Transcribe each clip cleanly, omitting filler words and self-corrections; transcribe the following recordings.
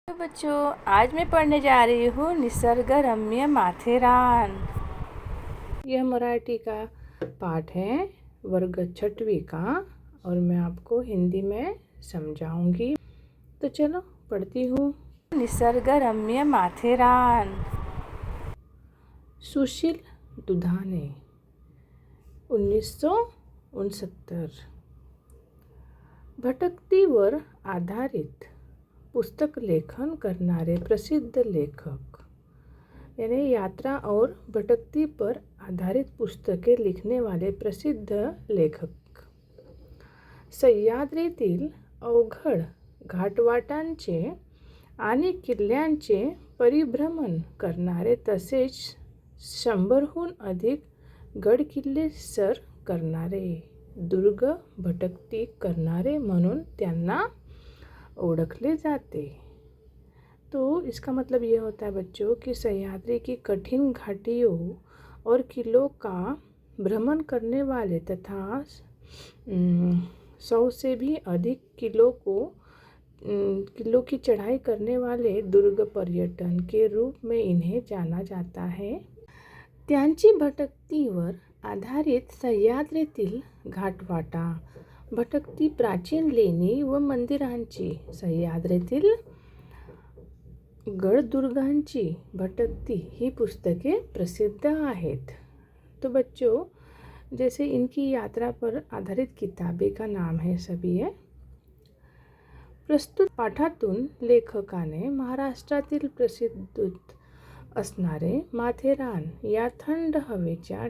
तो बच्चों, आज मैं पढ़ने जा रही हूँ निसर्गरम्य माथेरान। यह मराठी का पाठ है वर्ग 6वीं का और मैं आपको हिंदी में समझाऊंगी। तो चलो पढ़ती हूँ। निसर्गरम्य माथेरान। सुशील दुधाने 1969। भटकतीवर आधारित पुस्तक लेखन करणारे प्रसिद्ध लेखक, यानी यात्रा और भटकती पर आधारित पुस्तके लिखने वाले प्रसिद्ध लेखक। सह्याद्रीतील अवघड घाटवाटांचे आणि किल्ल्यांचे परिभ्रमण करणारे तसेच 100हून अधिक गडकिल्ले सर करणारे, दुर्ग भटकती करणारे म्हणून त्यांना ओळखले जाते। तो इसका मतलब ये होता है बच्चों कि सह्याद्री की कठिन घाटियों और किलों का भ्रमण करने वाले तथा 100 से भी अधिक किलो की चढ़ाई करने वाले दुर्ग पर्यटन के रूप में इन्हें जाना जाता है। त्यांची भटकतीवर आधारित सह्याद्रीतील घाटवाटा, भटकती प्राचीन लेणी व मंदिरांची, सह्याद्रीतील गडदुर्गांची भटकती ही पुस्तके प्रसिद्ध आहेत। तो बच्चों, जैसे इनकी यात्रा पर आधारित किताबें का नाम है सभी है। प्रस्तुत पाठातून लेखकाने महाराष्ट्रातील प्रसिद्ध असणारे माथेरान या थंड हवेच्या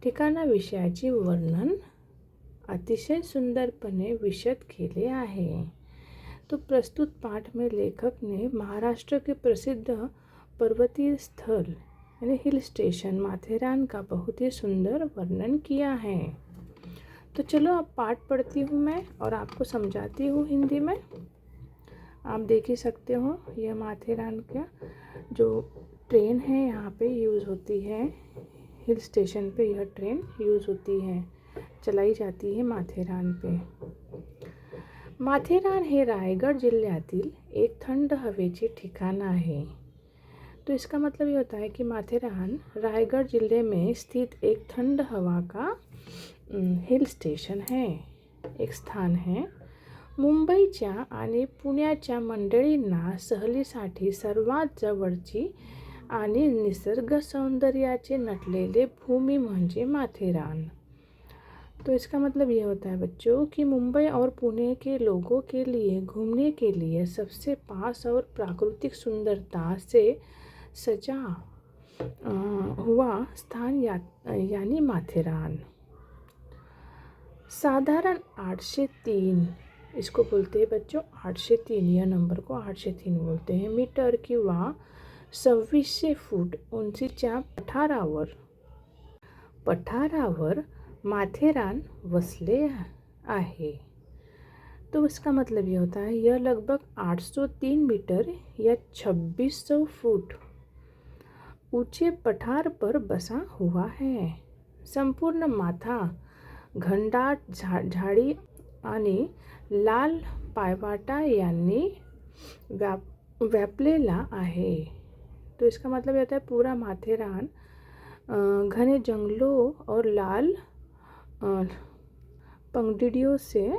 ठिकाणाविषयाचे वर्णन अतिशय सुंदरपणे विशद केले आहे। तो प्रस्तुत पाठ में लेखक ने महाराष्ट्र के प्रसिद्ध पर्वतीय स्थल यानी हिल स्टेशन माथेरान का बहुत ही सुंदर वर्णन किया है। तो चलो अब पाठ पढ़ती हूँ मैं और आपको समझाती हूँ हिंदी में। आप देख ही सकते हो, यह माथेरान का जो ट्रेन है यहाँ पे यूज़ होती है। हिल स्टेशन पे यह ट्रेन यूज़ होती है, चलाई जाती है माथेरान पे। माथेरान हे रायगड जिल्ह्यातील एक थंड हवेचे ठिकाण आहे। तो इसका मतलब ये होता है कि माथेरान रायगढ़ जिले में स्थित एक ठंड हवा का हिल स्टेशन है, एक स्थान है। मुंबईच्या आणि पुण्याच्या मंडळींना सहलीसाठी सर्वात जवळची आणि निसर्ग सौंदर्याचे नटलेले भूमि म्हणजे माथेरान। तो इसका मतलब ये होता है बच्चों कि मुंबई और पुणे के लोगों के लिए घूमने के लिए सबसे पास और प्राकृतिक सुंदरता से सजा हुआ स्थान यानी माथेरान। साधारण 803, इसको बोलते हैं बच्चों 803, यह नंबर को 803 बोलते हैं, मीटर किंवा 2600 फूट उंचीच्या पठारावर माथेरान वसले आहे। तो इसका मतलब ये होता है यह लगभग 803 मीटर या 2600 फुट ऊंचे पठार पर बसा हुआ है। संपूर्ण माथा घनदाट झाड़ी आणि लाल पायवाटा यांनी व्यापलेला आहे। तो इसका मतलब ये होता है पूरा माथेरान घने जंगलों और लाल पंगडियों से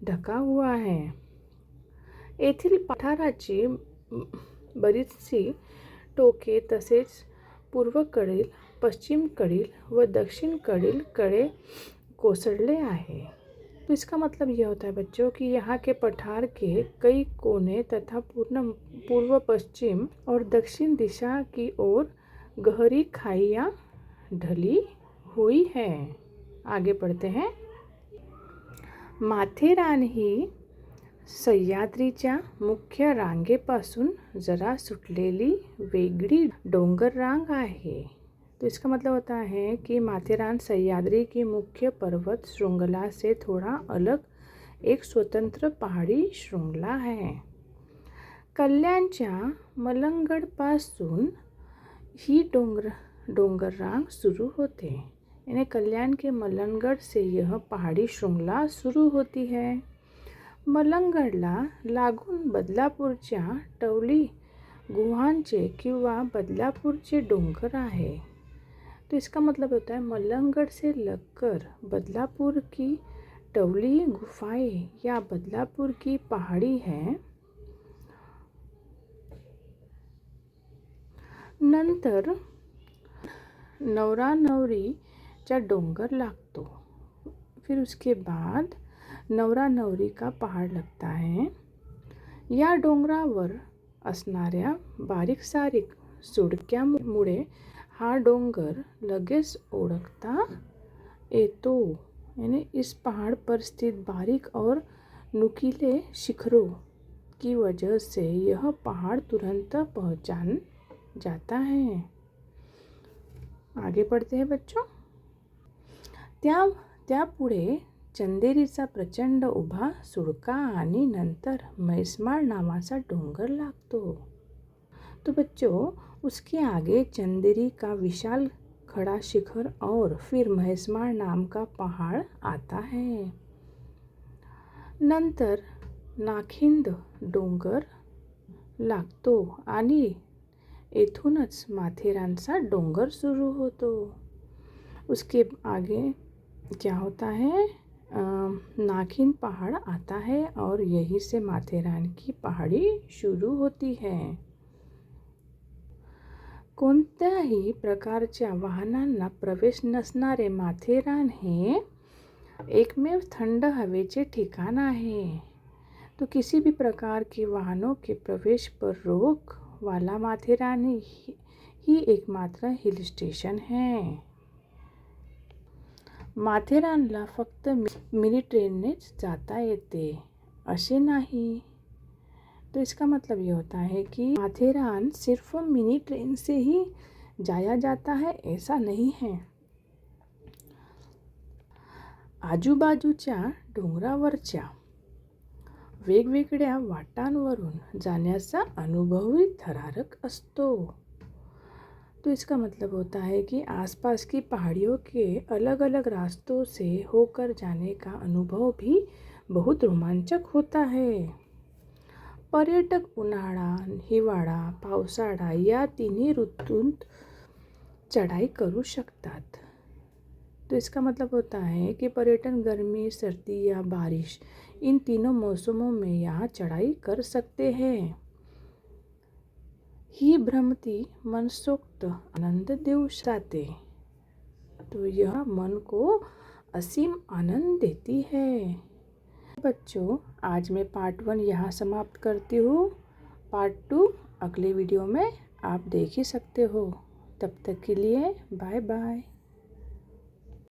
ढका हुआ है। येथील पठाराची बरीचशी टोके तसेच पूर्वेकडील, पश्चिमेकडील व दक्षिणेकडील कडे कोसळले आहे। तो इसका मतलब यह होता है बच्चों कि यहाँ के पठार के कई कोने तथा पूर्व, पश्चिम और दक्षिण दिशा की ओर गहरी खाइयाँ ढली हुई है। आगे पढ़ते हैं। माथेरान ही सह्याद्रीच्या मुख्य रांगेपासून जरा सुटलेली वेगळी डोंगर रांग आहे। तो इसका मतलब होता है कि माथेरान सह्याद्री की मुख्य पर्वत श्रृंखला से थोड़ा अलग एक स्वतंत्र पहाड़ी श्रृंखला है। कल्याणच्या मलंगडपासून ही डोंगर रांग शुरू होते, यानी कल्याण के मलंगड से यह पहाड़ी श्रृंखला शुरू होती है। मलंगडला लागून बदलापूरच्या टवली गुहांचे किंवा बदलापूरचे डोंगर आहे। तो इसका मतलब होता है मलंगड से लगकर बदलापुर की टवली गुफाएं या बदलापुर की पहाड़ी है। नंतर नवरा नवरीचा डोंगर लागतो। फिर उसके बाद नवरा नवरी का पहाड़ लगता है। या डोंगरावर असणाऱ्या बारीक सारीक सुडक्यामुळे हा डोंगर लगेच ओळखता येतो। यानी इस पहाड़ पर स्थित बारीक और नुकीले शिखरों की वजह से यह पहाड़ तुरंत पहचान जाता है। आगे पढ़ते हैं बच्चों। त्यापुढे चंदेरीचा प्रचंड उभा सुडका आणि नंतर म्हैसमाळ नावाचा डोंगर लागतो। तो बच्चों उसके आगे चंदेरी का विशाल खड़ा शिखर और फिर म्हैसमाळ नाम का पहाड़ आता है। नंतर नाखिंद डोंगर लागतो आणि येथूनच माथेरानचा डोंगर सुरू होतो। उसके आगे क्या होता है, नाखिंद पहाड़ आता है और यहीं से माथेरान की पहाड़ी शुरू होती है। कोणत्याही प्रकारच्या वाहनांना प्रवेश नसणारे माथेरान हे एकमेव थंड हवेचे ठिकाण आहे। तो किसी भी प्रकार के वाहनों के प्रवेश पर रोक वाला माथेरान ही एकमात्र हिल स्टेशन है। माथेरानला फक्त मिनी ट्रेननेच जाता येते असे नाही। तो इसका मतलब ये होता है कि माथेरान सिर्फ मिनी ट्रेन से ही जाया जाता है ऐसा नहीं है। आजूबाजूच्या डोंगरावरच्या वेगवेगळ्या वाटांवरून जाण्याचा अनुभवही थरारक असतो। तो इसका मतलब होता है कि आसपास की पहाड़ियों के अलग अलग रास्तों से होकर जाने का अनुभव भी बहुत रोमांचक होता है। पर्यटक उन्हाळा, हिवाळा, पावसाळा या तिन्ही ऋतूंत चढ़ाई करू शकतात। तो इसका मतलब होता है कि पर्यटन गर्मी, सर्दी या बारिश इन तीनों मौसमों में यहाँ चढ़ाई कर सकते हैं। ही भ्रमती मनसोक्त आनंद देऊ जाते। तो यह मन को असीम आनंद देती है। बच्चों आज मैं पार्ट 1 यहाँ समाप्त करती हूँ। पार्ट 2 अगले वीडियो में आप देख ही सकते हो। तब तक के लिए बाय बाय।